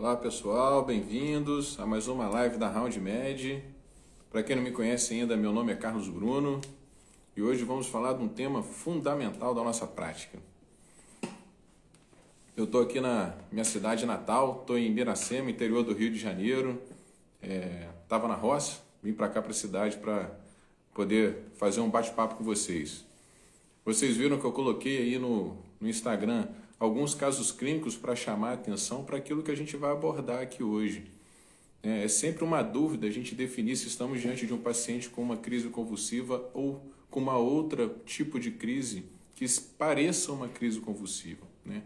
Olá pessoal, bem-vindos a mais uma live da RoundMed. Para quem não me conhece ainda, meu nome é Carlos Bruno e hoje vamos falar de um tema fundamental da nossa prática. Eu estou aqui na minha cidade natal, estou em Miracema, interior do Rio de Janeiro. Estava na roça, vim para cá para a cidade para poder fazer um bate-papo com vocês. Vocês viram que eu coloquei aí no Instagram alguns casos clínicos para chamar a atenção para aquilo que a gente vai abordar aqui hoje. É sempre uma dúvida a gente definir se estamos diante de um paciente com uma crise convulsiva ou com uma outra tipo de crise que pareça uma crise convulsiva, né?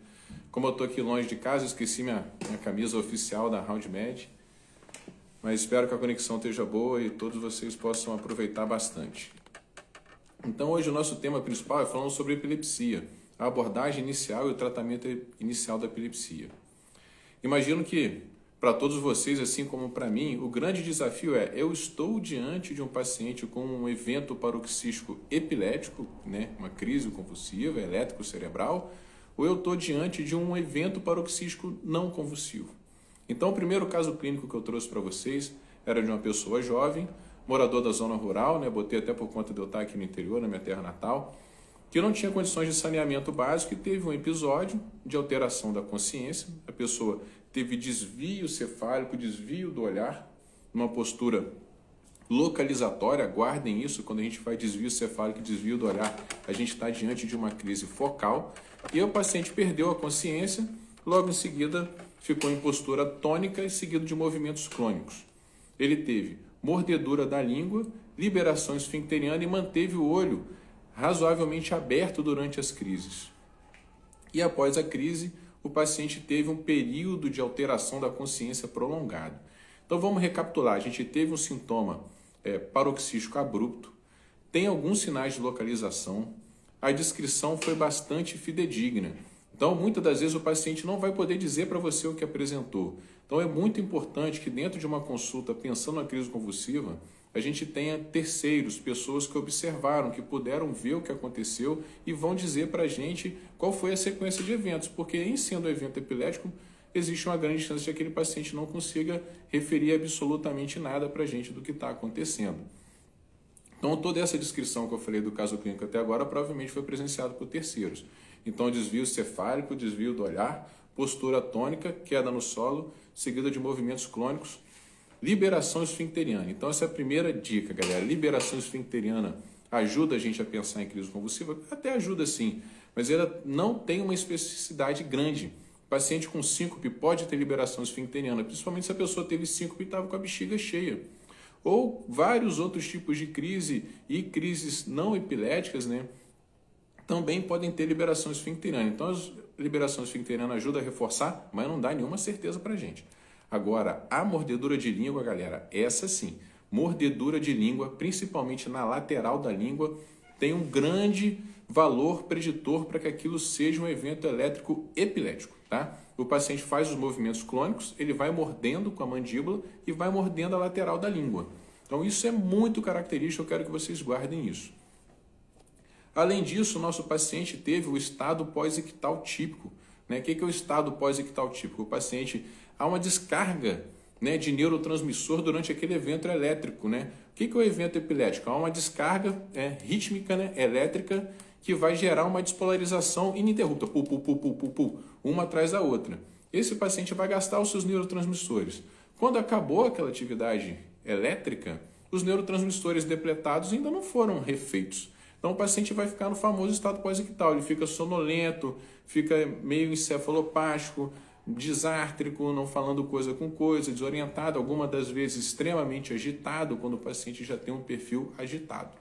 Como eu estou aqui longe de casa, esqueci minha camisa oficial da RoundMed, mas espero que a conexão esteja boa e todos vocês possam aproveitar bastante. Então hoje o nosso tema principal é falando sobre epilepsia, a abordagem inicial e o tratamento inicial da epilepsia. Imagino que para todos vocês, assim como para mim, o grande desafio é: eu estou diante de um paciente com um evento paroxístico epilético, né, uma crise convulsiva, elétrico cerebral, ou eu estou diante de um evento paroxístico não convulsivo. Então o primeiro caso clínico que eu trouxe para vocês era de uma pessoa jovem, morador da zona rural, né, botei até por conta de eu estar aqui no interior, na minha terra natal, que não tinha condições de saneamento básico e teve um episódio de alteração da consciência. A pessoa teve desvio cefálico, desvio do olhar, uma postura localizatória. Guardem isso, quando a gente faz desvio cefálico e desvio do olhar, a gente está diante de uma crise focal. E o paciente perdeu a consciência, logo em seguida ficou em postura tônica e seguido de movimentos clônicos. Ele teve mordedura da língua, liberação esfincteriana e manteve o olho razoavelmente aberto durante as crises. E após a crise, o paciente teve um período de alteração da consciência prolongado. Então vamos recapitular: a gente teve um sintoma paroxístico abrupto, tem alguns sinais de localização, a descrição foi bastante fidedigna. Então muitas das vezes o paciente não vai poder dizer para você o que apresentou. Então é muito importante que dentro de uma consulta, pensando na crise convulsiva, a gente tenha terceiros, pessoas que observaram, que puderam ver o que aconteceu e vão dizer para a gente qual foi a sequência de eventos, porque em sendo um evento epilético, existe uma grande chance de aquele paciente não consiga referir absolutamente nada para a gente do que está acontecendo. Então toda essa descrição que eu falei do caso clínico até agora provavelmente foi presenciado por terceiros. Então desvio cefálico, desvio do olhar, postura tônica, queda no solo, seguida de movimentos clônicos, liberação esfincteriana. Então essa é a primeira dica, galera. Liberação esfincteriana ajuda a gente a pensar em crise convulsiva? Até ajuda sim, mas ela não tem uma especificidade grande. O paciente com síncope pode ter liberação esfincteriana, principalmente se a pessoa teve síncope e estava com a bexiga cheia. Ou vários outros tipos de crise e crises não epiléticas, né, também podem ter liberação esfincteriana. Então a liberação esfincteriana ajuda a reforçar, mas não dá nenhuma certeza para a gente. Agora, a mordedura de língua, galera, essa sim, mordedura de língua, principalmente na lateral da língua, tem um grande valor preditor para que aquilo seja um evento elétrico epilético, tá? O paciente faz os movimentos clônicos, ele vai mordendo com a mandíbula e vai mordendo a lateral da língua. Então isso é muito característico, eu quero que vocês guardem isso. Além disso, o nosso paciente teve o estado pós-ictal típico. Né? O que é o estado pós-ictal típico? O paciente há uma descarga, né, de neurotransmissor durante aquele evento elétrico. Né? O que é o evento epilético? Há uma descarga rítmica, né, elétrica, que vai gerar uma despolarização ininterrupta, uma atrás da outra. Esse paciente vai gastar os seus neurotransmissores. Quando acabou aquela atividade elétrica, os neurotransmissores depletados ainda não foram refeitos. Então o paciente vai ficar no famoso estado pós-ictal, ele fica sonolento, fica meio encefalopático, disártrico, não falando coisa com coisa, desorientado, algumas das vezes extremamente agitado, quando o paciente já tem um perfil agitado.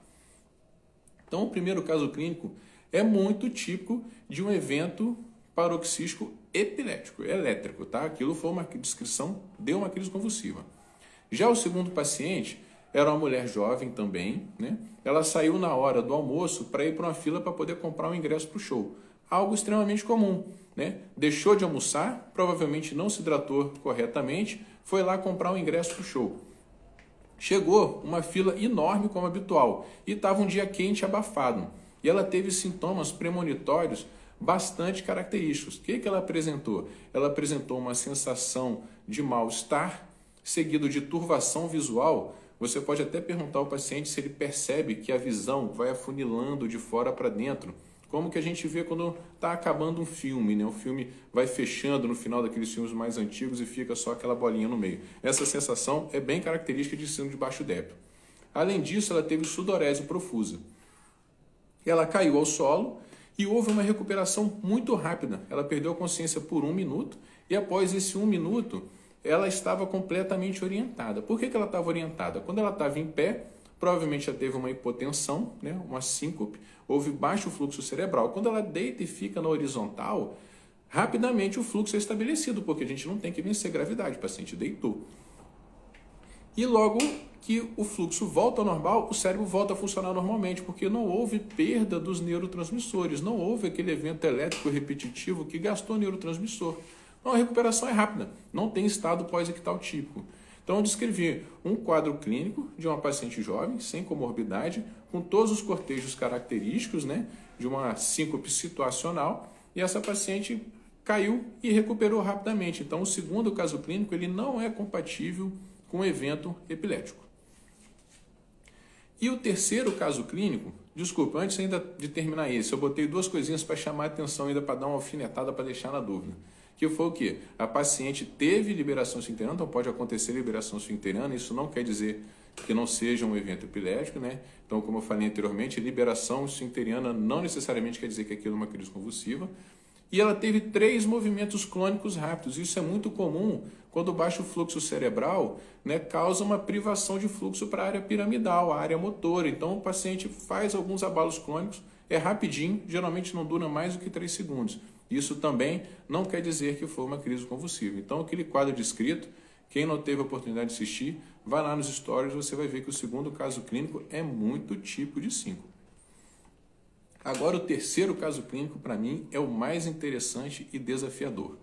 Então o primeiro caso clínico é muito típico de um evento paroxístico epilético, elétrico, tá? Aquilo foi uma descrição de uma crise convulsiva. Já o segundo paciente era uma mulher jovem também, né? Ela saiu na hora do almoço para ir para uma fila para poder comprar um ingresso para o show. Algo extremamente comum, né? Deixou de almoçar, provavelmente não se hidratou corretamente, foi lá comprar um ingresso para o show. Chegou uma fila enorme como habitual e estava um dia quente e abafado. E ela teve sintomas premonitórios bastante característicos. O que ela apresentou? Ela apresentou uma sensação de mal-estar, seguido de turvação visual. Você pode até perguntar ao paciente se ele percebe que a visão vai afunilando de fora para dentro, como que a gente vê quando está acabando um filme, né? O filme vai fechando no final daqueles filmes mais antigos e fica só aquela bolinha no meio. Essa sensação é bem característica de síndrome de baixo débito. Além disso, ela teve sudorese profusa. Ela caiu ao solo e houve uma recuperação muito rápida. Ela perdeu a consciência por 1 minuto e após esse 1 minuto, ela estava completamente orientada. Por que ela estava orientada? Quando ela estava em pé, provavelmente ela teve uma hipotensão, né? Uma síncope, houve baixo fluxo cerebral. Quando ela deita e fica na horizontal, rapidamente o fluxo é estabelecido, porque a gente não tem que vencer gravidade, o paciente deitou. E logo que o fluxo volta ao normal, o cérebro volta a funcionar normalmente, porque não houve perda dos neurotransmissores, não houve aquele evento elétrico repetitivo que gastou neurotransmissor. Então a recuperação é rápida, não tem estado pós-ictal típico. Então eu descrevi um quadro clínico de uma paciente jovem, sem comorbidade, com todos os cortejos característicos, né, de uma síncope situacional, e essa paciente caiu e recuperou rapidamente. Então o segundo caso clínico ele não é compatível com o evento epilético. E o terceiro caso clínico, desculpa, antes ainda de terminar esse, eu botei 2 coisinhas para chamar a atenção ainda, para dar uma alfinetada, para deixar na dúvida. Que foi o quê? A paciente teve liberação esfincteriana, então pode acontecer liberação esfincteriana, isso não quer dizer que não seja um evento epilético, né? Então, como eu falei anteriormente, liberação esfincteriana não necessariamente quer dizer que aquilo é uma crise convulsiva. E ela teve 3 movimentos clônicos rápidos. Isso é muito comum quando o baixo fluxo cerebral, né, causa uma privação de fluxo para a área piramidal, a área motora. Então, o paciente faz alguns abalos clônicos, é rapidinho, geralmente não dura mais do que 3 segundos. Isso também não quer dizer que foi uma crise convulsiva. Então, aquele quadro descrito, quem não teve a oportunidade de assistir, vai lá nos stories, você vai ver que o segundo caso clínico é muito tipo de síncope. Agora, o terceiro caso clínico, para mim, é o mais interessante e desafiador.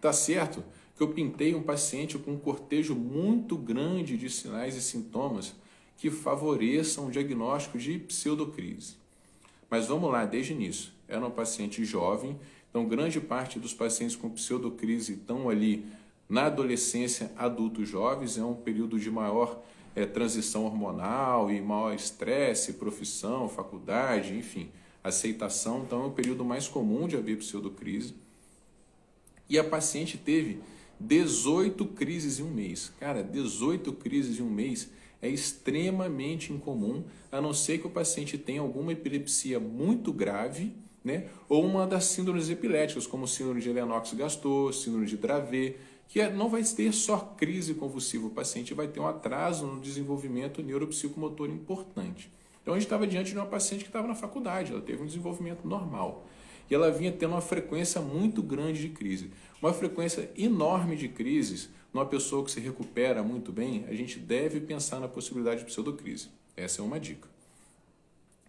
Tá certo que eu pintei um paciente com um cortejo muito grande de sinais e sintomas que favoreçam o diagnóstico de pseudocrise. Mas vamos lá, desde o início. Era um paciente jovem, então grande parte dos pacientes com pseudocrise estão ali na adolescência, adultos jovens, é um período de maior transição hormonal e maior estresse, profissão, faculdade, enfim, aceitação. Então é um período mais comum de haver pseudocrise. E a paciente teve 18 crises em um mês. Cara, 18 crises em um mês é extremamente incomum, a não ser que o paciente tenha alguma epilepsia muito grave, né? Ou uma das síndromes epiléticas, como síndrome de Lennox-Gastaut, síndrome de Dravet, que não vai ter só crise convulsiva, o paciente vai ter um atraso no desenvolvimento neuropsicomotor importante. Então a gente estava diante de uma paciente que estava na faculdade, ela teve um desenvolvimento normal. E ela vinha tendo uma frequência muito grande de crise. Uma frequência enorme de crises, numa pessoa que se recupera muito bem, a gente deve pensar na possibilidade de pseudocrise. Essa é uma dica.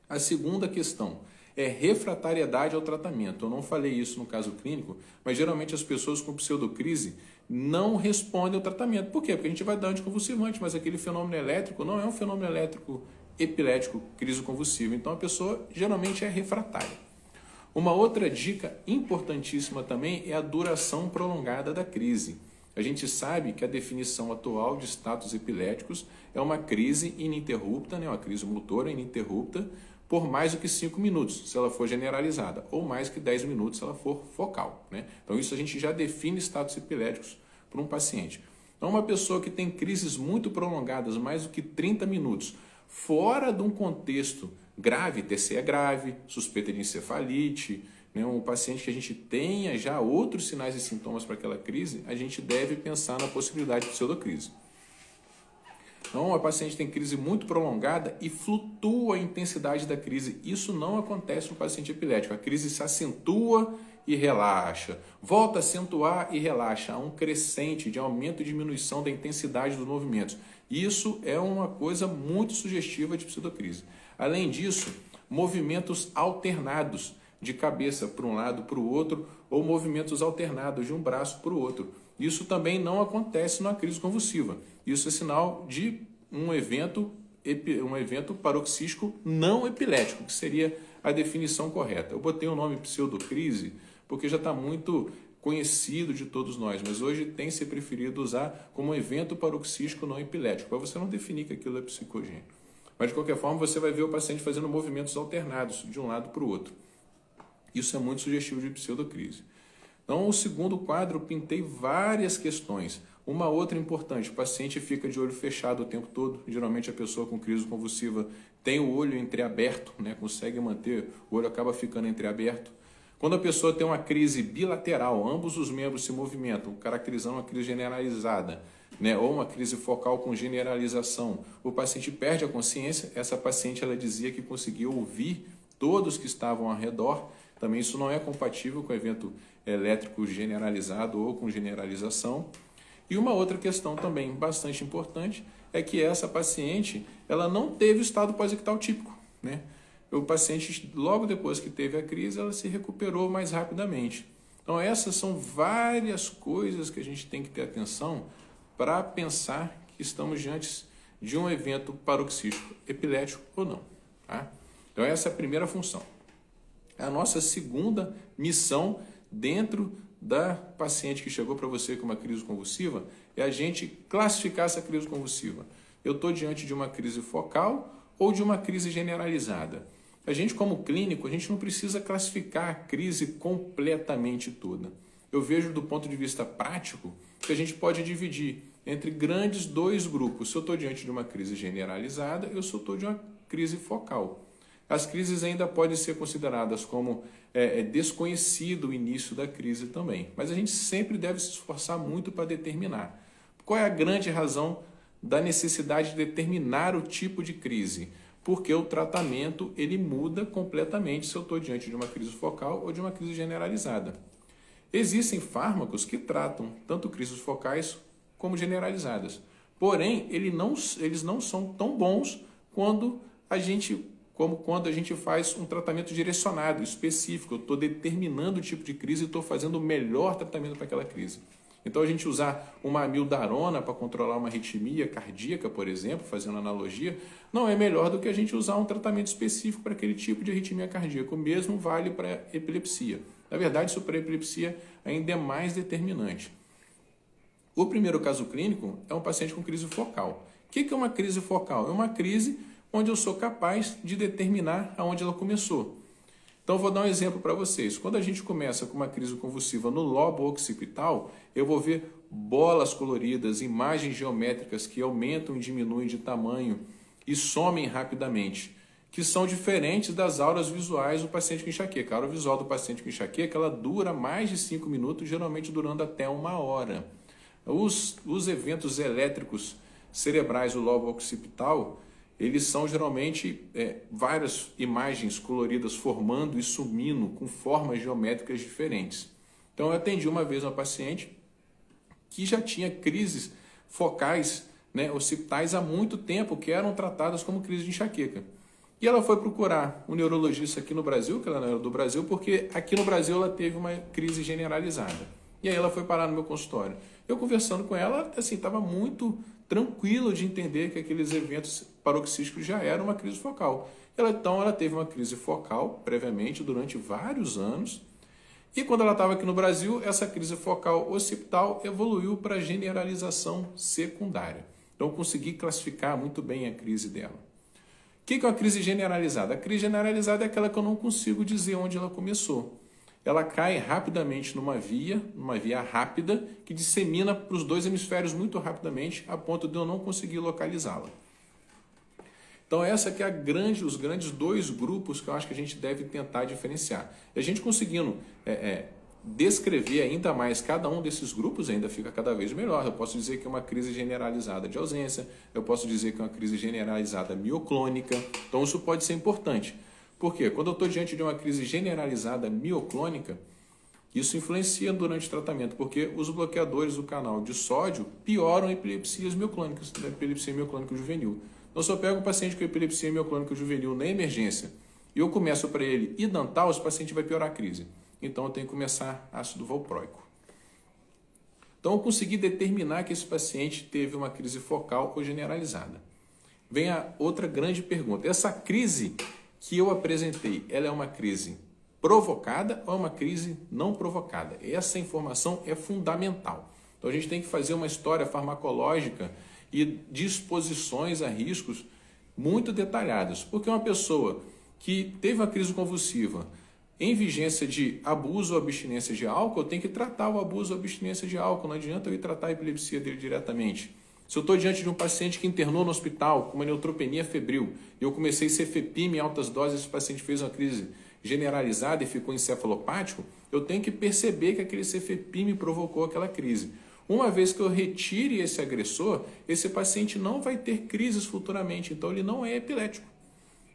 A segunda questão é refratariedade ao tratamento. Eu não falei isso no caso clínico, mas geralmente as pessoas com pseudocrise não respondem ao tratamento. Por quê? Porque a gente vai dar anticonvulsivante, mas aquele fenômeno elétrico não é um fenômeno elétrico epilético, crise convulsiva. Então a pessoa geralmente é refratária. Uma outra dica importantíssima também é a duração prolongada da crise. A gente sabe que a definição atual de status epiléticos é uma crise ininterrupta, né? Uma crise motora ininterrupta, por mais do que 5 minutos, se ela for generalizada, ou mais que 10 minutos, se ela for focal, né? Então isso a gente já define status epiléticos para um paciente. Então uma pessoa que tem crises muito prolongadas, mais do que 30 minutos, fora de um contexto grave, TCE grave, suspeita de encefalite, né, um paciente que a gente tenha já outros sinais e sintomas para aquela crise, a gente deve pensar na possibilidade de pseudocrise. Então, a paciente tem crise muito prolongada e flutua a intensidade da crise. Isso não acontece no paciente epilético. A crise se acentua e relaxa, volta a acentuar e relaxa. Há um crescente de aumento e diminuição da intensidade dos movimentos. Isso é uma coisa muito sugestiva de pseudocrise. Além disso, movimentos alternados de cabeça para um lado para o outro ou movimentos alternados de um braço para o outro. Isso também não acontece numa crise convulsiva. Isso é sinal de um evento um evento paroxístico não epilético, que seria a definição correta. Eu botei o nome pseudocrise porque já está muito conhecido de todos nós, mas hoje tem se preferido usar como evento paroxístico não epilético, para você não definir que aquilo é psicogênico. Mas, de qualquer forma, você vai ver o paciente fazendo movimentos alternados de um lado para o outro. Isso é muito sugestivo de pseudocrise. Então, o segundo quadro, eu pintei várias questões. Uma outra importante, o paciente fica de olho fechado o tempo todo. Geralmente, a pessoa com crise convulsiva tem o olho entreaberto, né? Consegue manter, o olho acaba ficando entreaberto. Quando a pessoa tem uma crise bilateral, ambos os membros se movimentam, caracterizando uma crise generalizada, né? Ou uma crise focal com generalização, o paciente perde a consciência. Essa paciente, ela dizia que conseguiu ouvir todos que estavam ao redor. Também isso não é compatível com evento elétrico generalizado ou com generalização. E uma outra questão também bastante importante é que essa paciente, ela não teve o estado pós-ictal típico, né? O paciente, logo depois que teve a crise, ela se recuperou mais rapidamente. Então, essas são várias coisas que a gente tem que ter atenção para pensar que estamos diante de um evento paroxístico epilético ou não. Tá? Então, essa é a primeira função. A nossa segunda missão dentro da paciente que chegou para você com uma crise convulsiva é a gente classificar essa crise convulsiva. Eu estou diante de uma crise focal ou de uma crise generalizada? A gente, como clínico, a gente não precisa classificar a crise completamente toda. Eu vejo do ponto de vista prático que a gente pode dividir entre grandes dois grupos. Se eu estou diante de uma crise generalizada, eu só estou de uma crise focal. As crises ainda podem ser consideradas como desconhecido o início da crise também. Mas a gente sempre deve se esforçar muito para determinar. Qual é a grande razão da necessidade de determinar o tipo de crise? Porque o tratamento ele muda completamente se eu estou diante de uma crise focal ou de uma crise generalizada. Existem fármacos que tratam tanto crises focais como generalizadas. Porém, eles não são tão bons como quando a gente faz um tratamento direcionado, específico. Eu estou determinando o tipo de crise e estou fazendo o melhor tratamento para aquela crise. Então, a gente usar uma amiodarona para controlar uma arritmia cardíaca, por exemplo, fazendo analogia, não é melhor do que a gente usar um tratamento específico para aquele tipo de arritmia cardíaca. O mesmo vale para epilepsia. Na verdade, isso para epilepsia ainda é mais determinante. O primeiro caso clínico é um paciente com crise focal. O que é uma crise focal? É uma crise onde eu sou capaz de determinar aonde ela começou. Então, vou dar um exemplo para vocês. Quando a gente começa com uma crise convulsiva no lobo occipital, eu vou ver bolas coloridas, imagens geométricas que aumentam e diminuem de tamanho e somem rapidamente, que são diferentes das auras visuais do paciente com enxaqueca. A aura visual do paciente com enxaqueca, ela dura mais de 5 minutos, geralmente durando até 1 hora. Os eventos elétricos cerebrais do lobo occipital, eles são geralmente várias imagens coloridas formando e sumindo com formas geométricas diferentes. Então, eu atendi uma vez uma paciente que já tinha crises focais, né, occipitais há muito tempo, que eram tratadas como crise de enxaqueca. E ela foi procurar um neurologista aqui no Brasil, que ela não era do Brasil, porque aqui no Brasil ela teve uma crise generalizada. E aí ela foi parar no meu consultório. Eu conversando com ela, assim, estava muito tranquilo de entender que aqueles eventos paroxísticos já eram uma crise focal. Então, ela teve uma crise focal previamente durante vários anos. E quando ela estava aqui no Brasil, essa crise focal occipital evoluiu para generalização secundária. Então, eu consegui classificar muito bem a crise dela. O que é uma crise generalizada? A crise generalizada é aquela que eu não consigo dizer onde ela começou. Ela cai rapidamente numa via rápida, que dissemina para os dois hemisférios muito rapidamente, a ponto de eu não conseguir localizá-la. Então, essa que é os grandes dois grupos que eu acho que a gente deve tentar diferenciar. E a gente conseguindo descrever ainda mais cada um desses grupos, ainda fica cada vez melhor. Eu posso dizer que é uma crise generalizada de ausência, eu posso dizer que é uma crise generalizada mioclônica. Então, isso pode ser importante. Por quê? Quando eu estou diante de uma crise generalizada mioclônica, isso influencia durante o tratamento, porque os bloqueadores do canal de sódio pioram epilepsias mioclônicas, da epilepsia mioclônica juvenil. Então, se eu pego um paciente com epilepsia mioclônica juvenil na emergência e eu começo para ele idantal, esse paciente vai piorar a crise. Então, eu tenho que começar ácido valproico. Então, eu consegui determinar que esse paciente teve uma crise focal ou generalizada. vem a outra grande pergunta. Essa crise que eu apresentei, ela é uma crise provocada ou é uma crise não provocada? Essa informação é fundamental. Então a gente tem que fazer uma história farmacológica e disposições a riscos muito detalhadas, porque uma pessoa que teve uma crise convulsiva em vigência de abuso ou abstinência de álcool, eu tenho que tratar o abuso ou abstinência de álcool, não adianta eu ir tratar a epilepsia dele diretamente. Se eu estou diante de um paciente que internou no hospital com uma neutropenia febril e eu comecei cefepime em altas doses, esse paciente fez uma crise generalizada e ficou encefalopático, eu tenho que perceber que aquele cefepime provocou aquela crise. Uma vez que eu retire esse agressor, esse paciente não vai ter crises futuramente, então ele não é epilético.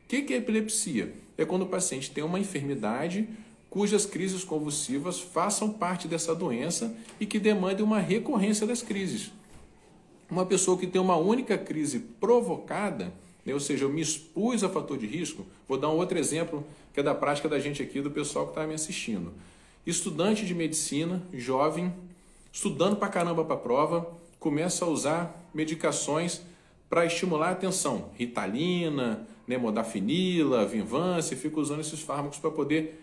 O que é epilepsia? É quando o paciente tem uma enfermidade cujas crises convulsivas façam parte dessa doença e que demandem uma recorrência das crises. Uma pessoa que tem uma única crise provocada, né, ou seja, eu me expus a fator de risco, vou dar um outro exemplo que é da prática da gente aqui, do pessoal que está me assistindo. Estudante de medicina, jovem, estudando pra caramba para a prova, começa a usar medicações para estimular a atenção. Ritalina, né, modafinila, Vinvance, fica usando esses fármacos para poder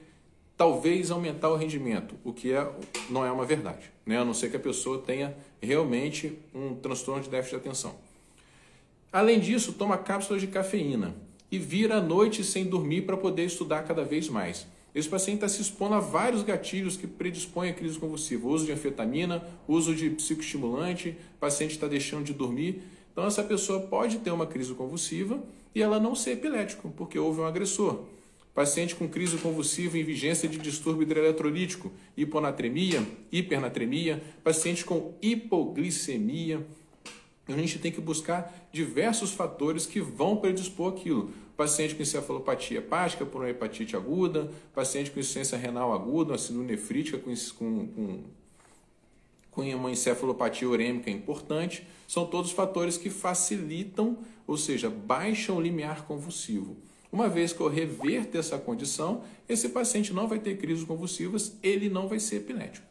talvez aumentar o rendimento, o que não é uma verdade, né? A não ser que a pessoa tenha realmente um transtorno de déficit de atenção. Além disso, toma cápsulas de cafeína e vira a noite sem dormir para poder estudar cada vez mais. Esse paciente está se expondo a vários gatilhos que predispõem a crise convulsiva. Uso de anfetamina, uso de psicoestimulante, o paciente está deixando de dormir. Então, essa pessoa pode ter uma crise convulsiva e ela não ser epilético, porque houve um agressor. Paciente com crise convulsiva em vigência de distúrbio hidroeletrolítico, hiponatremia, hipernatremia, paciente com hipoglicemia. A gente tem que buscar diversos fatores que vão predispor aquilo. Paciente com encefalopatia hepática por uma hepatite aguda, paciente com insuficiência renal aguda, uma síndrome nefrítica com uma encefalopatia urêmica importante, são todos fatores que facilitam, ou seja, baixam o limiar convulsivo. Uma vez que eu reverter essa condição, esse paciente não vai ter crises convulsivas, ele não vai ser epilético.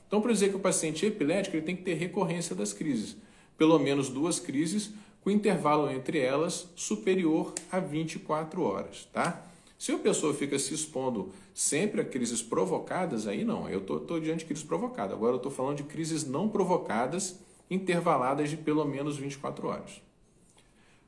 Então, para dizer que o paciente é epilético, ele tem que ter recorrência das crises. Pelo menos 2 crises, com intervalo entre elas superior a 24 horas, tá? Se a pessoa fica se expondo sempre a crises provocadas, aí não, eu estou diante de crises provocadas. Agora eu estou falando de crises não provocadas, intervaladas de pelo menos 24 horas.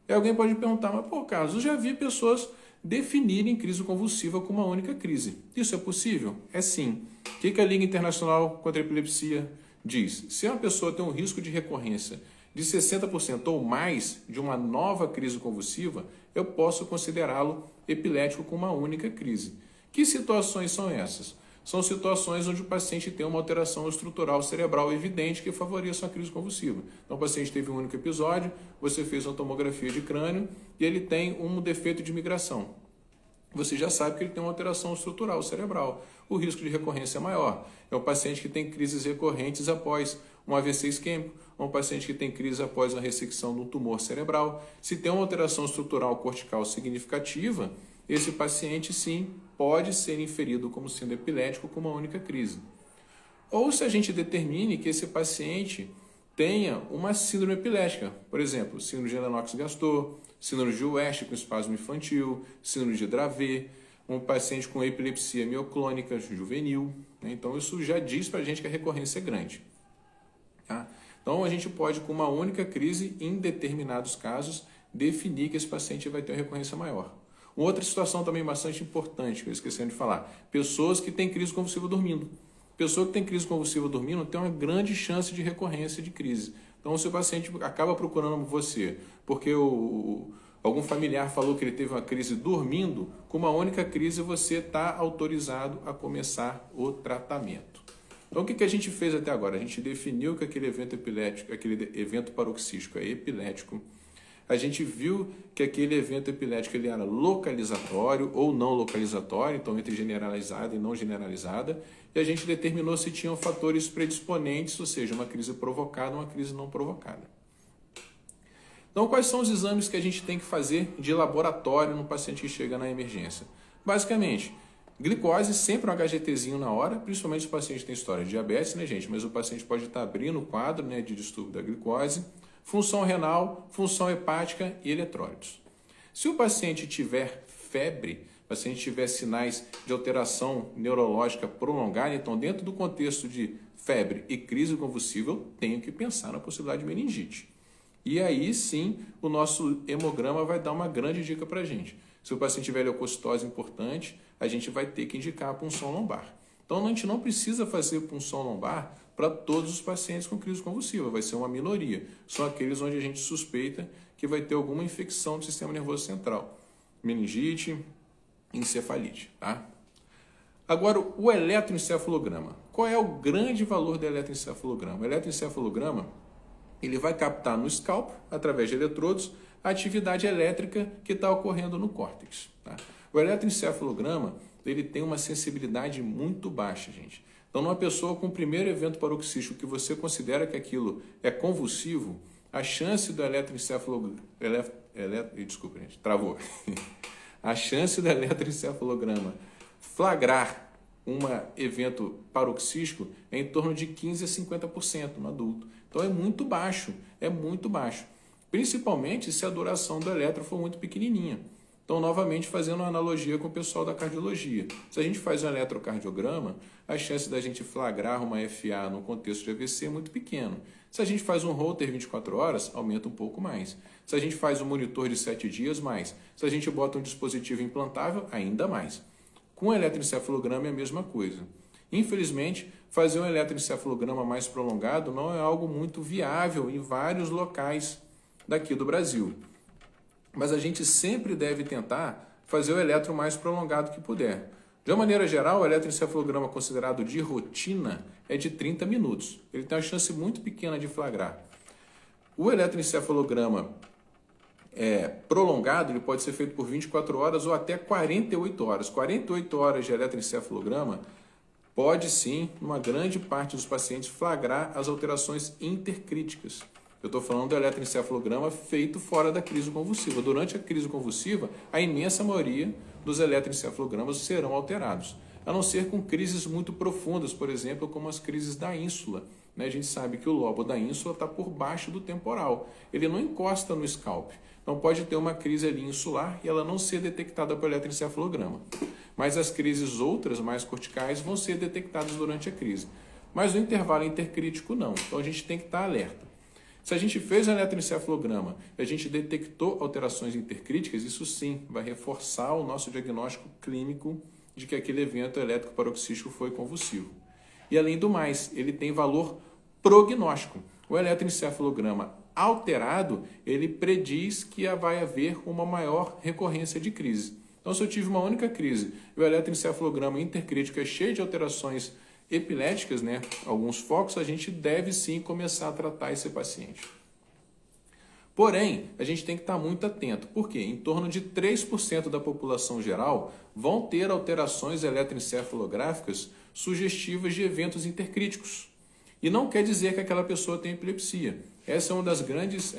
E alguém pode perguntar, mas pô, Carlos, eu já vi pessoas definirem crise convulsiva como uma única crise. Isso é possível? É sim. O que a Liga Internacional contra a Epilepsia diz? Se uma pessoa tem um risco de recorrência de 60% ou mais de uma nova crise convulsiva, eu posso considerá-lo epilético com uma única crise. Que situações são essas? São situações onde o paciente tem uma alteração estrutural cerebral evidente que favoreça a crise convulsiva. Então, o paciente teve um único episódio, você fez uma tomografia de crânio e ele tem um defeito de migração. Você já sabe que ele tem uma alteração estrutural cerebral. O risco de recorrência é maior. É o paciente que tem crises recorrentes após um AVC isquêmico, ou um paciente que tem crise após a ressecção de um tumor cerebral. Se tem uma alteração estrutural cortical significativa, esse paciente sim pode ser inferido como sendo epilético com uma única crise. Ou se a gente determine que esse paciente tenha uma síndrome epilética, por exemplo, síndrome de Lennox-Gastaut, síndrome de West com espasmo infantil, síndrome de Dravet, um paciente com epilepsia mioclônica juvenil, né? Então isso já diz para a gente que a recorrência é grande. Tá? Então a gente pode, com uma única crise, em determinados casos, definir que esse paciente vai ter uma recorrência maior. Uma outra situação também bastante importante, que eu esqueci de falar, pessoas que têm crise convulsiva dormindo. Pessoa que tem crise convulsiva dormindo tem uma grande chance de recorrência de crise. Então, se o paciente acaba procurando você porque algum familiar falou que ele teve uma crise dormindo, com uma única crise você está autorizado a começar o tratamento. Então, o que a gente fez até agora? A gente definiu que aquele evento epilético, aquele evento paroxístico é epilético. A gente viu que aquele evento epilético ele era localizatório ou não localizatório, então entre generalizada e não generalizada, e a gente determinou se tinham fatores predisponentes, ou seja, uma crise provocada ou uma crise não provocada. Então, quais são os exames que a gente tem que fazer de laboratório no paciente que chega na emergência? Basicamente, glicose, sempre um HGTzinho na hora, principalmente se o paciente tem história de diabetes, né, gente? Mas o paciente pode estar abrindo o quadro, né, de distúrbio da glicose. função renal, função hepática e eletrólitos. Se o paciente tiver febre, o paciente tiver sinais de alteração neurológica prolongada, então dentro do contexto de febre e crise convulsiva, eu tenho que pensar na possibilidade de meningite. E aí sim, o nosso hemograma vai dar uma grande dica para a gente. Se o paciente tiver leucocitose importante, a gente vai ter que indicar a punção lombar. Então a gente não precisa fazer punção lombar para todos os pacientes com crise convulsiva, vai ser uma minoria. São aqueles onde a gente suspeita que vai ter alguma infecção do sistema nervoso central. Meningite, encefalite, tá? Agora, o eletroencefalograma. Qual é o grande valor do eletroencefalograma? O eletroencefalograma, ele vai captar no scalp, através de eletrodos, a atividade elétrica que está ocorrendo no córtex. Tá? O eletroencefalograma, ele tem uma sensibilidade muito baixa, gente. Então, numa pessoa com o primeiro evento paroxístico que você considera que aquilo é convulsivo, a chance do eletroencefalograma... Desculpa, gente, travou. A chance do eletroencefalograma flagrar um evento paroxístico é em torno de 15% a 50% no adulto. Então é muito baixo, principalmente se a duração do eletro for muito pequenininha. Então, novamente, fazendo uma analogia com o pessoal da cardiologia. Se a gente faz um eletrocardiograma, a chance da gente flagrar uma FA no contexto de AVC é muito pequeno. Se a gente faz um Holter 24 horas, aumenta um pouco mais. Se a gente faz um monitor de 7 dias, mais. Se a gente bota um dispositivo implantável, ainda mais. Com o eletroencefalograma é a mesma coisa. Infelizmente, fazer um eletroencefalograma mais prolongado não é algo muito viável em vários locais daqui do Brasil. Mas a gente sempre deve tentar fazer o eletro mais prolongado que puder. De uma maneira geral, o eletroencefalograma considerado de rotina é de 30 minutos. Ele tem uma chance muito pequena de flagrar. O eletroencefalograma prolongado, ele pode ser feito por 24 horas ou até 48 horas. 48 horas de eletroencefalograma pode sim, numa grande parte dos pacientes, flagrar as alterações intercríticas. Eu estou falando do eletroencefalograma feito fora da crise convulsiva. Durante a crise convulsiva, a imensa maioria dos eletroencefalogramas serão alterados, a não ser com crises muito profundas, por exemplo, como as crises da ínsula. A gente sabe que o lobo da ínsula está por baixo do temporal, ele não encosta no scalp. Então pode ter uma crise ali insular e ela não ser detectada pelo eletroencefalograma. Mas as crises outras, mais corticais, vão ser detectadas durante a crise. Mas no intervalo intercrítico não, então a gente tem que estar alerta. Se a gente fez um eletroencefalograma e a gente detectou alterações intercríticas, isso sim vai reforçar o nosso diagnóstico clínico de que aquele evento elétrico paroxístico foi convulsivo. E além do mais, ele tem valor prognóstico. O eletroencefalograma alterado, ele prediz que vai haver uma maior recorrência de crise. Então, se eu tive uma única crise e o eletroencefalograma intercrítico é cheio de alterações epiléticas, alguns focos, a gente deve sim começar a tratar esse paciente. Porém, a gente tem que estar muito atento, porque em torno de 3% da população geral vão ter alterações eletroencefalográficas sugestivas de eventos intercríticos. E não quer dizer que aquela pessoa tem epilepsia. Essa é uma das grandes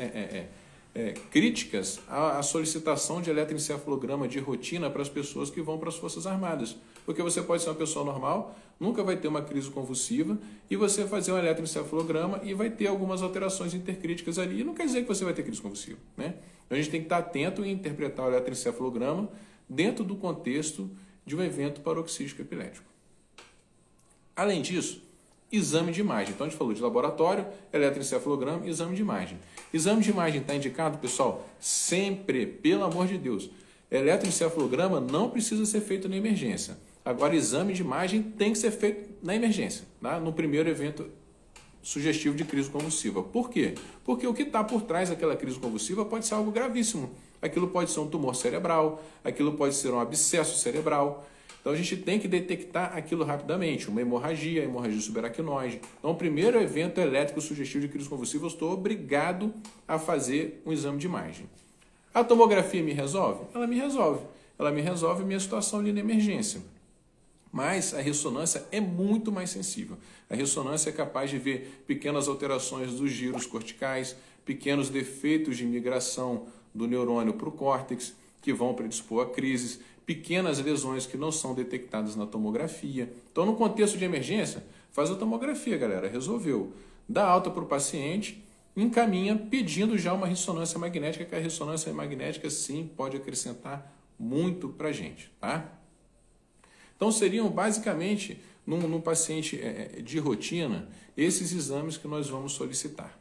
críticas à solicitação de eletroencefalograma de rotina para as pessoas que vão para as Forças Armadas. Porque você pode ser uma pessoa normal, nunca vai ter uma crise convulsiva, e você fazer um eletroencefalograma e vai ter algumas alterações intercríticas ali, e não quer dizer que você vai ter crise convulsiva. Então a gente tem que estar atento em interpretar o eletroencefalograma dentro do contexto de um evento paroxístico epilético. Além disso, exame de imagem. Então a gente falou de laboratório, eletroencefalograma e exame de imagem. Exame de imagem está indicado, pessoal, sempre, pelo amor de Deus. Eletroencefalograma não precisa ser feito na emergência. Agora, exame de imagem tem que ser feito na emergência, no primeiro evento sugestivo de crise convulsiva. Por quê? Porque o que está por trás daquela crise convulsiva pode ser algo gravíssimo. Aquilo pode ser um tumor cerebral, aquilo pode ser um abscesso cerebral. Então, a gente tem que detectar aquilo rapidamente, uma hemorragia subaracnoide. Então, o primeiro evento elétrico sugestivo de crise convulsiva, eu estou obrigado a fazer um exame de imagem. A tomografia me resolve? Ela me resolve. Ela me resolve minha situação ali na emergência. Mas a ressonância é muito mais sensível. A ressonância é capaz de ver pequenas alterações dos giros corticais, pequenos defeitos de migração do neurônio para o córtex, que vão predispor a crises, pequenas lesões que não são detectadas na tomografia. Então, no contexto de emergência, faz a tomografia, galera, resolveu. Dá alta para o paciente encaminha pedindo já uma ressonância magnética, que a ressonância magnética sim pode acrescentar muito para a gente, tá? Então seriam basicamente, num paciente de rotina, esses exames que nós vamos solicitar.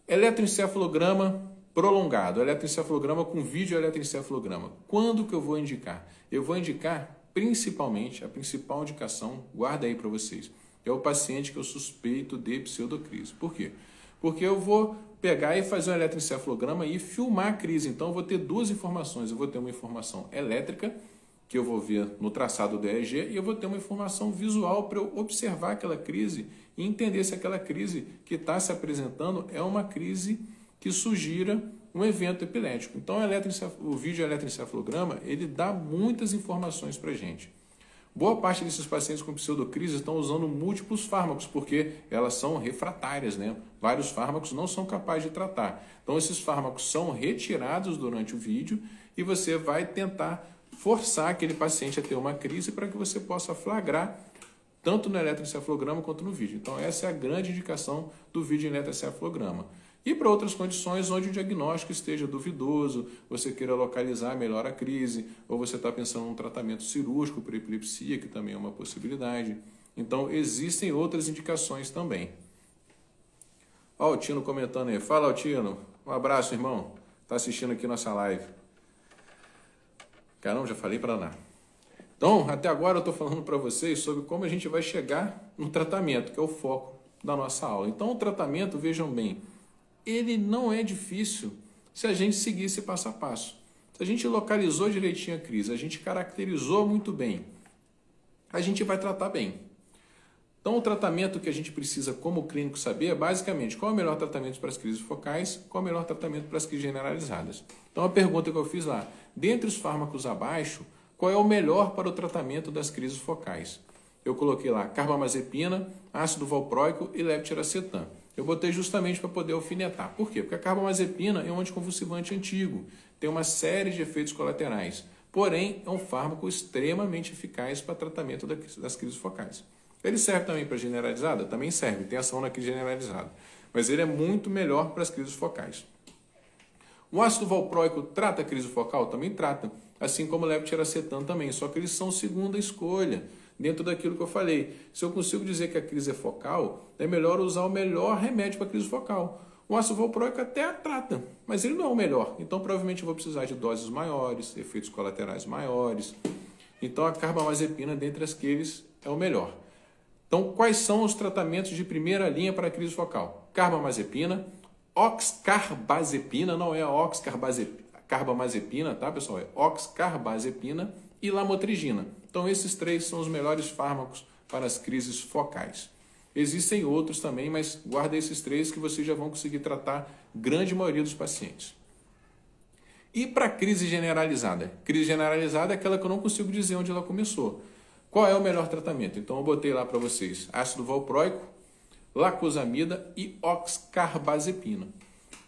Eletroencefalograma prolongado, eletroencefalograma com vídeo eletroencefalograma. Quando que eu vou indicar? Eu vou indicar principalmente, a principal indicação, guarda aí para vocês, é o paciente que eu suspeito de pseudocrise. Por quê? Porque eu vou pegar e fazer um eletroencefalograma e filmar a crise. Então eu vou ter duas informações. Eu vou ter uma informação elétrica, que eu vou ver no traçado do EEG, e eu vou ter uma informação visual para eu observar aquela crise e entender se aquela crise que está se apresentando é uma crise que sugira um evento epilético. Então o vídeo eletroencefalograma, ele dá muitas informações para a gente. Boa parte desses pacientes com pseudocrise estão usando múltiplos fármacos, porque elas são refratárias, né? Vários fármacos não são capazes de tratar. Então esses fármacos são retirados durante o vídeo e você vai tentar forçar aquele paciente a ter uma crise para que você possa flagrar tanto no eletroencefalograma quanto no vídeo. Então essa é a grande indicação do vídeo eletroencefalograma. E para outras condições onde o diagnóstico esteja duvidoso, você queira localizar melhor a crise, ou você está pensando em um tratamento cirúrgico para epilepsia, que também é uma possibilidade. Então existem outras indicações também. Ó, o Tino comentando aí. Fala, Tino. Um abraço, irmão. Está assistindo aqui nossa live. Caramba, já falei para lá. Então, até agora eu estou falando para vocês sobre como a gente vai chegar no tratamento, que é o foco da nossa aula. Então, o tratamento, vejam bem, ele não é difícil se a gente seguir esse passo a passo. Se a gente localizou direitinho a crise, a gente caracterizou muito bem, a gente vai tratar bem. Então, o tratamento que a gente precisa como clínico saber é basicamente qual é o melhor tratamento para as crises focais, qual é o melhor tratamento para as crises generalizadas. Então, a pergunta que eu fiz lá, dentre os fármacos abaixo, qual é o melhor para o tratamento das crises focais? Eu coloquei lá carbamazepina, ácido valproico e levetiracetam. Eu botei justamente para poder alfinetar. Por quê? Porque a carbamazepina é um anticonvulsivante antigo, tem uma série de efeitos colaterais, porém é um fármaco extremamente eficaz para tratamento das crises focais. Ele serve também para generalizada? Também serve, tem ação na crise generalizada, mas ele é muito melhor para as crises focais. O ácido valproico trata a crise focal? Também trata, assim como o levetiracetam também, só que eles são segunda escolha. Dentro daquilo que eu falei, se eu consigo dizer que a crise é focal, é melhor usar o melhor remédio para a crise focal. O ácido valproico até a trata, mas ele não é o melhor. Então, provavelmente, eu vou precisar de doses maiores, efeitos colaterais maiores. Então, a carbamazepina, dentre aqueles, é o melhor. Então, quais são os tratamentos de primeira linha para a crise focal? Carbamazepina, oxcarbazepina, não é a oxcarbazepina, tá, pessoal? É oxcarbazepina e lamotrigina. Então, esses três são os melhores fármacos para as crises focais. Existem outros também, mas guarda esses três que vocês já vão conseguir tratar grande maioria dos pacientes. E para a crise generalizada? Crise generalizada é aquela que eu não consigo dizer onde ela começou. Qual é o melhor tratamento? Então, eu botei lá para vocês ácido valproico, lacosamida e oxcarbazepina.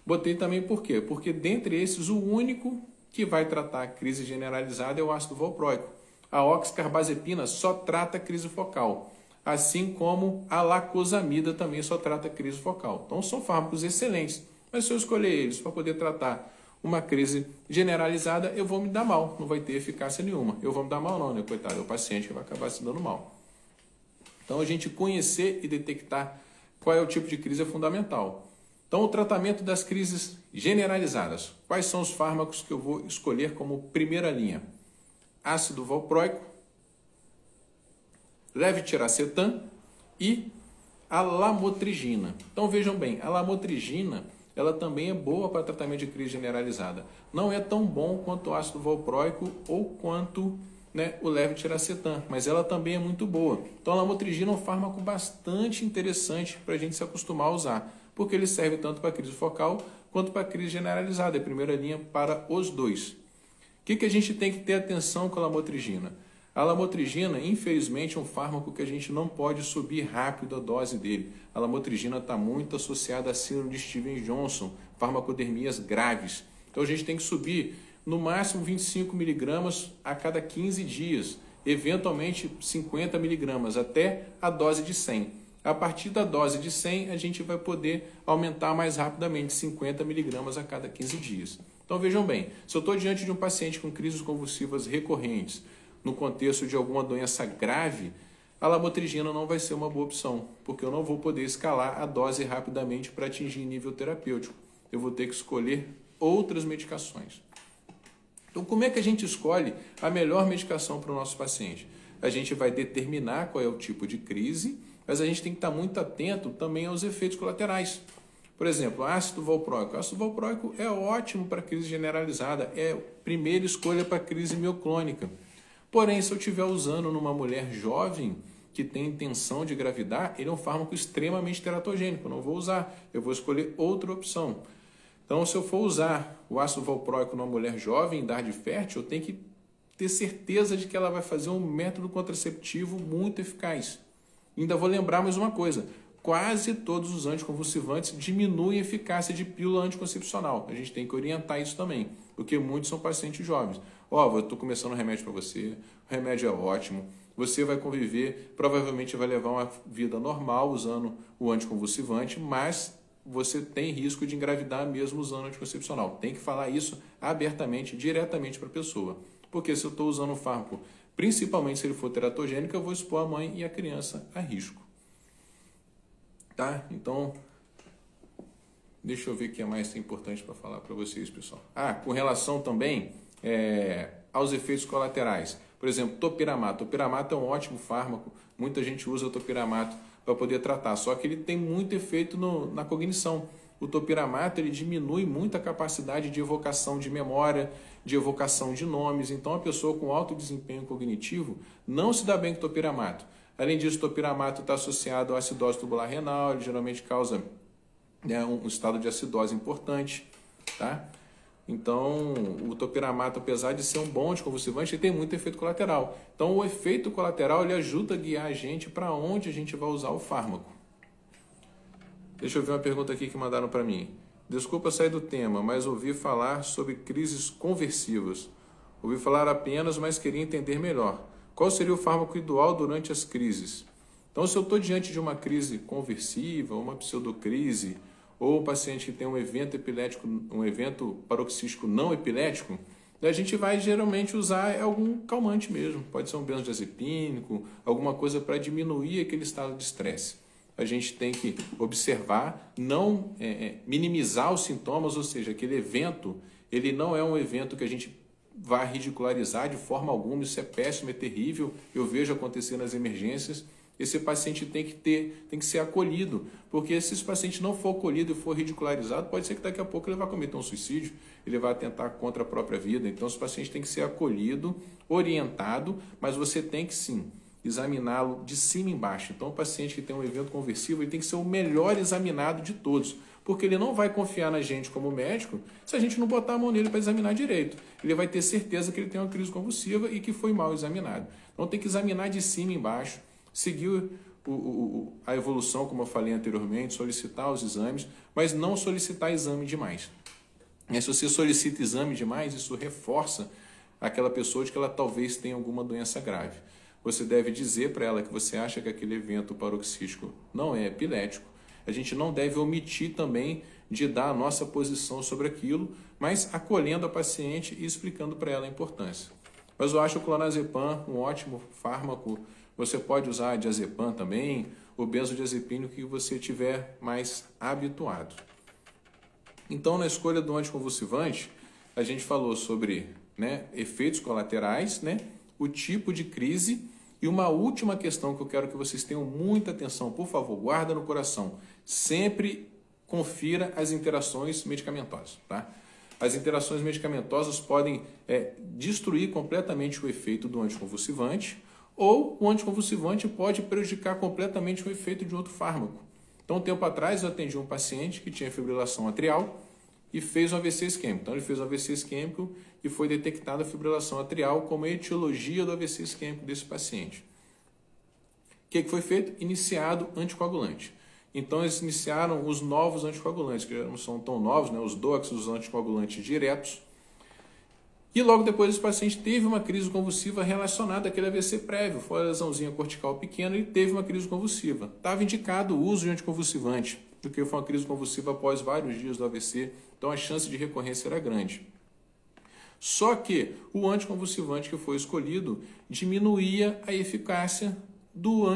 Botei também por quê? Porque dentre esses, o único que vai tratar a crise generalizada é o ácido valproico. A oxcarbazepina só trata a crise focal, assim como a lacosamida também só trata a crise focal. Então são fármacos excelentes, mas se eu escolher eles para poder tratar uma crise generalizada, eu vou me dar mal, não vai ter eficácia nenhuma. Eu vou me dar mal não, né, coitado? É o paciente que vai acabar se dando mal. Então a gente conhecer e detectar qual é o tipo de crise é fundamental. Então o tratamento das crises generalizadas. Quais são os fármacos que eu vou escolher como primeira linha? Ácido valproico, levetiracetam e a lamotrigina. Então vejam bem, a lamotrigina ela também é boa para tratamento de crise generalizada. Não é tão bom quanto o ácido valproico ou quanto o levetiracetam, mas ela também é muito boa. Então a lamotrigina é um fármaco bastante interessante para a gente se acostumar a usar, porque ele serve tanto para crise focal quanto para crise generalizada, é a primeira linha para os dois. O que a gente tem que ter atenção com a lamotrigina? A lamotrigina, infelizmente, é um fármaco que a gente não pode subir rápido a dose dele. A lamotrigina está muito associada à síndrome de Stevens-Johnson, farmacodermias graves. Então a gente tem que subir no máximo 25 miligramas a cada 15 dias, eventualmente 50 miligramas, até a dose de 100. A partir da dose de 100, a gente vai poder aumentar mais rapidamente, 50 miligramas a cada 15 dias. Então vejam bem, se eu estou diante de um paciente com crises convulsivas recorrentes, no contexto de alguma doença grave, a lamotrigina não vai ser uma boa opção, porque eu não vou poder escalar a dose rapidamente para atingir nível terapêutico. Eu vou ter que escolher outras medicações. Então, como é que a gente escolhe a melhor medicação para o nosso paciente? A gente vai determinar qual é o tipo de crise, mas a gente tem que estar muito atento também aos efeitos colaterais. Por exemplo, ácido valproico. O ácido valproico é ótimo para crise generalizada, é a primeira escolha para crise mioclônica. Porém, se eu estiver usando numa mulher jovem que tem intenção de engravidar, ele é um fármaco extremamente teratogênico, eu não vou usar, eu vou escolher outra opção. Então, se eu for usar o ácido valproico numa mulher jovem, em idade fértil, eu tenho que ter certeza de que ela vai fazer um método contraceptivo muito eficaz. Ainda vou lembrar mais uma coisa, quase todos os anticonvulsivantes diminuem a eficácia de pílula anticoncepcional. A gente tem que orientar isso também, porque muitos são pacientes jovens. Eu estou começando um remédio para você, o remédio é ótimo, você vai conviver, provavelmente vai levar uma vida normal usando o anticonvulsivante, mas você tem risco de engravidar mesmo usando anticoncepcional. Tem que falar isso abertamente, diretamente para a pessoa. Porque se eu estou usando um fármaco, principalmente se ele for teratogênico, eu vou expor a mãe e a criança a risco. Tá? Então, deixa eu ver o que é mais importante para falar para vocês, pessoal. Com relação também aos efeitos colaterais. Por exemplo, topiramato. Topiramato é um ótimo fármaco. Muita gente usa o topiramato para poder tratar. Só que ele tem muito efeito na cognição. O topiramato ele diminui muito a capacidade de evocação de memória, de evocação de nomes. Então, a pessoa com alto desempenho cognitivo não se dá bem com topiramato. Além disso, o topiramato está associado à acidose tubular renal. Ele geralmente causa um estado de acidose importante, tá? Então, o topiramato, apesar de ser um bom anticonvulsivante, ele tem muito efeito colateral. Então, o efeito colateral ele ajuda a guiar a gente para onde a gente vai usar o fármaco. Deixa eu ver uma pergunta aqui que mandaram para mim. Desculpa sair do tema, mas ouvi falar sobre crises conversivas. Ouvi falar apenas, mas queria entender melhor. Qual seria o fármaco ideal durante as crises? Então, se eu estou diante de uma crise conversiva, uma pseudocrise, ou um paciente que tem um evento epilético, um evento paroxístico não epilético, a gente vai geralmente usar algum calmante mesmo. Pode ser um benzodiazepínico, alguma coisa para diminuir aquele estado de estresse. A gente tem que observar, não minimizar os sintomas, ou seja, aquele evento, ele não é um evento que a gente vai ridicularizar de forma alguma, isso é péssimo, é terrível, eu vejo acontecer nas emergências. Esse paciente tem que ser acolhido, porque se esse paciente não for acolhido e for ridicularizado, pode ser que daqui a pouco ele vai cometer um suicídio, ele vai atentar contra a própria vida. Então, esse paciente tem que ser acolhido, orientado, mas você tem que sim examiná-lo de cima e embaixo. Então, o paciente que tem um evento conversivo, ele tem que ser o melhor examinado de todos, porque ele não vai confiar na gente como médico se a gente não botar a mão nele para examinar direito. Ele vai ter certeza que ele tem uma crise convulsiva e que foi mal examinado. Então, tem que examinar de cima e embaixo, seguir a evolução, como eu falei anteriormente, solicitar os exames, mas não solicitar exame demais. Se você solicita exame demais, isso reforça aquela pessoa de que ela talvez tenha alguma doença grave. Você deve dizer para ela que você acha que aquele evento paroxístico não é epilético. A gente não deve omitir também de dar a nossa posição sobre aquilo, mas acolhendo a paciente e explicando para ela a importância. Mas eu acho o clonazepam um ótimo fármaco. Você pode usar a diazepam também, o benzodiazepínico que você tiver mais habituado. Então, na escolha do anticonvulsivante, a gente falou sobre efeitos colaterais, o tipo de crise e uma última questão que eu quero que vocês tenham muita atenção, por favor, guarda no coração. Sempre confira as interações medicamentosas, tá? As interações medicamentosas podem destruir completamente o efeito do anticonvulsivante, ou o anticonvulsivante pode prejudicar completamente o efeito de outro fármaco. Então, um tempo atrás, eu atendi um paciente que tinha fibrilação atrial e fez um AVC isquêmico. Então, ele fez um AVC isquêmico e foi detectada a fibrilação atrial como a etiologia do AVC isquêmico desse paciente. O que foi feito? Iniciado anticoagulante. Então, eles iniciaram os novos anticoagulantes, que já não são tão novos, os DOACs, os anticoagulantes diretos. E logo depois esse paciente teve uma crise convulsiva relacionada àquele AVC prévio, foi uma lesãozinha cortical pequena e teve uma crise convulsiva. Estava indicado o uso de anticonvulsivante, porque foi uma crise convulsiva após vários dias do AVC, então a chance de recorrência era grande. Só que o anticonvulsivante que foi escolhido diminuía a eficácia do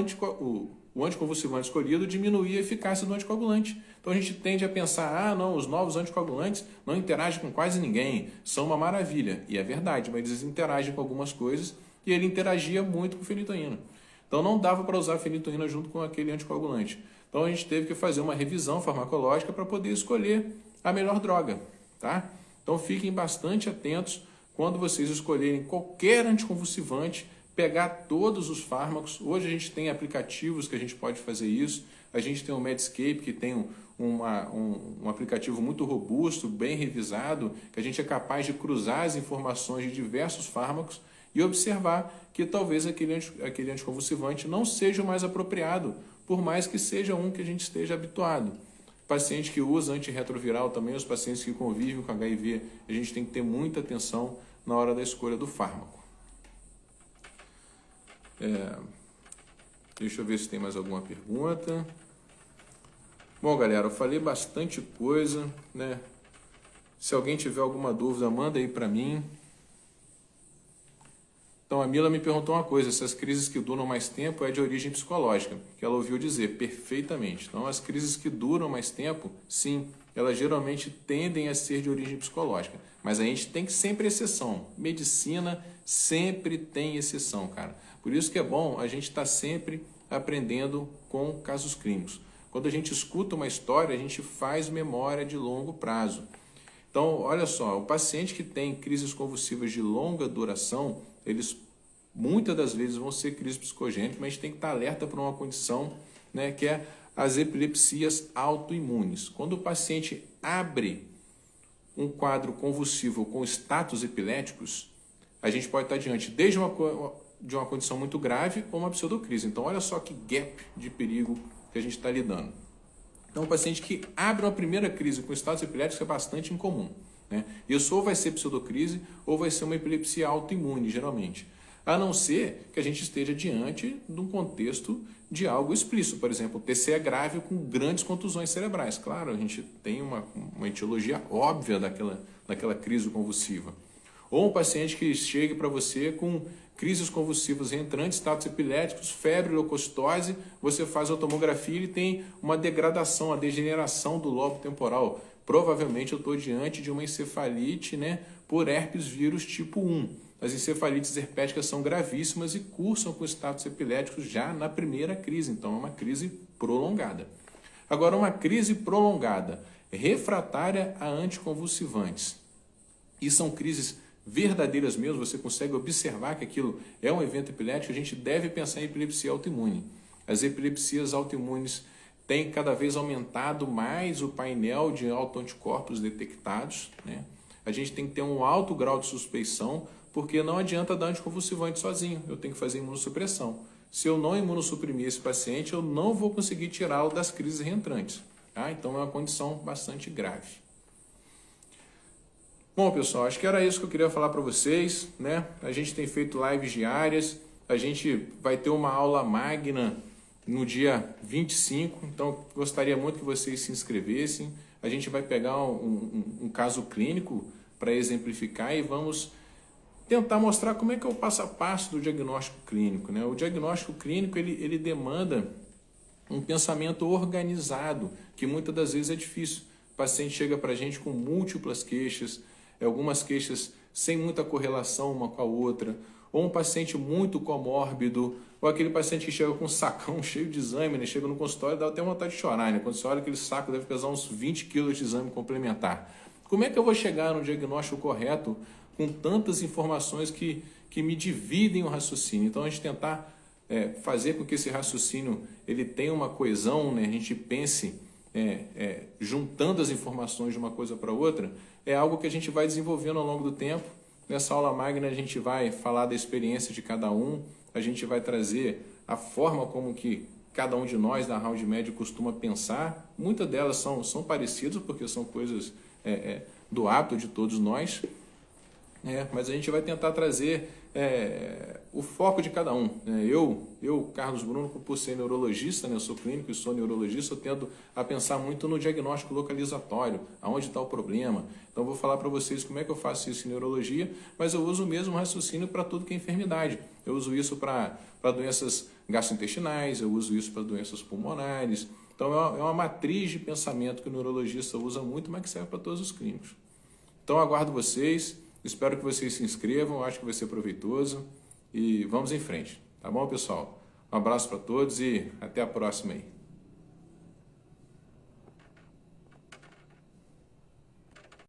o anticonvulsivante escolhido diminuía a eficácia do anticoagulante. Então a gente tende a pensar, não, os novos anticoagulantes não interagem com quase ninguém, são uma maravilha. E é verdade, mas eles interagem com algumas coisas e ele interagia muito com fenitoína. Então não dava para usar a fenitoína junto com aquele anticoagulante. Então a gente teve que fazer uma revisão farmacológica para poder escolher a melhor droga, tá? Então fiquem bastante atentos quando vocês escolherem qualquer anticonvulsivante, pegar todos os fármacos. Hoje a gente tem aplicativos que a gente pode fazer isso. A gente tem o Medscape, que tem um aplicativo muito robusto, bem revisado, que a gente é capaz de cruzar as informações de diversos fármacos e observar que talvez aquele anticonvulsivante não seja o mais apropriado, por mais que seja um que a gente esteja habituado. Paciente que usa antirretroviral também, os pacientes que convivem com HIV, a gente tem que ter muita atenção na hora da escolha do fármaco. Deixa eu ver se tem mais alguma pergunta. Bom, galera, eu falei bastante coisa, né? Se alguém tiver alguma dúvida, manda aí para mim. Então, a Mila me perguntou uma coisa, se as crises que duram mais tempo é de origem psicológica, que ela ouviu dizer perfeitamente. Então, as crises que duram mais tempo, sim, elas geralmente tendem a ser de origem psicológica. Mas a gente tem que sempre exceção. Medicina sempre tem exceção, cara. Por isso que é bom a gente estar sempre aprendendo com casos clínicos. Quando a gente escuta uma história, a gente faz memória de longo prazo. Então, olha só, o paciente que tem crises convulsivas de longa duração, eles muitas das vezes vão ser crises psicogênicas, mas a gente tem que estar alerta para uma condição, né, que é as epilepsias autoimunes. Quando o paciente abre um quadro convulsivo com status epiléticos, a gente pode estar diante desde de uma condição muito grave ou uma pseudocrise. Então, olha só que gap de perigo que a gente está lidando. Então, o paciente que abre uma primeira crise com status epilético é bastante incomum, né? Isso ou vai ser pseudocrise ou vai ser uma epilepsia autoimune, geralmente. A não ser que a gente esteja diante de um contexto de algo explícito. Por exemplo, TCE grave com grandes contusões cerebrais. Claro, a gente tem uma etiologia óbvia daquela crise convulsiva. Ou um paciente que chegue para você com crises convulsivas reentrantes, status epiléticos, febre, leucocitose, você faz a tomografia e ele tem uma degradação, uma degeneração do lobo temporal. Provavelmente eu estou diante de uma encefalite, né, por herpes vírus tipo 1. As encefalites herpéticas são gravíssimas e cursam com status epiléticos já na primeira crise, então é uma crise prolongada. Agora, uma crise prolongada, refratária a anticonvulsivantes, e são crises verdadeiras mesmo, você consegue observar que aquilo é um evento epilético, a gente deve pensar em epilepsia autoimune. As epilepsias autoimunes têm cada vez aumentado mais o painel de autoanticorpos detectados, né? A gente tem que ter um alto grau de suspeição, porque não adianta dar anticonvulsivante sozinho, eu tenho que fazer imunossupressão. Se eu não imunossuprimir esse paciente, eu não vou conseguir tirá-lo das crises reentrantes, tá? Então é uma condição bastante grave. Bom, pessoal, acho que era isso que eu queria falar para vocês, né? A gente tem feito lives diárias, a gente vai ter uma aula magna no dia 25, então gostaria muito que vocês se inscrevessem. A gente vai pegar um caso clínico para exemplificar e vamos tentar mostrar como é que é o passo a passo do diagnóstico clínico, né? O diagnóstico clínico, ele demanda um pensamento organizado, que muitas das vezes é difícil. O paciente chega para a gente com múltiplas queixas, algumas queixas sem muita correlação uma com a outra, ou um paciente muito comórbido, ou aquele paciente que chega com um sacão cheio de exame, né? Chega no consultório e dá até vontade de chorar, né? Quando você olha aquele saco, deve pesar uns 20 quilos de exame complementar. Como é que eu vou chegar no diagnóstico correto com tantas informações que me dividem o raciocínio? Então, a gente tentar fazer com que esse raciocínio ele tenha uma coesão, né? A gente pense juntando as informações de uma coisa para outra, é algo que a gente vai desenvolvendo ao longo do tempo. Nessa aula magna a gente vai falar da experiência de cada um, a gente vai trazer a forma como que cada um de nós da Round Med costuma pensar. Muitas delas são parecidas porque são coisas do hábito de todos nós. Mas a gente vai tentar trazer o foco de cada um. Eu, Carlos Bruno, por ser neurologista, eu sou clínico e sou neurologista, eu tendo a pensar muito no diagnóstico localizatório, aonde está o problema. Então, eu vou falar para vocês como é que eu faço isso em neurologia, mas eu uso o mesmo raciocínio para tudo que é enfermidade. Eu uso isso para doenças gastrointestinais, eu uso isso para doenças pulmonares. Então, é uma matriz de pensamento que o neurologista usa muito, mas que serve para todos os clínicos. Então, aguardo vocês. Espero que vocês se inscrevam, acho que vai ser proveitoso e vamos em frente, tá bom, pessoal? Um abraço para todos e até a próxima aí.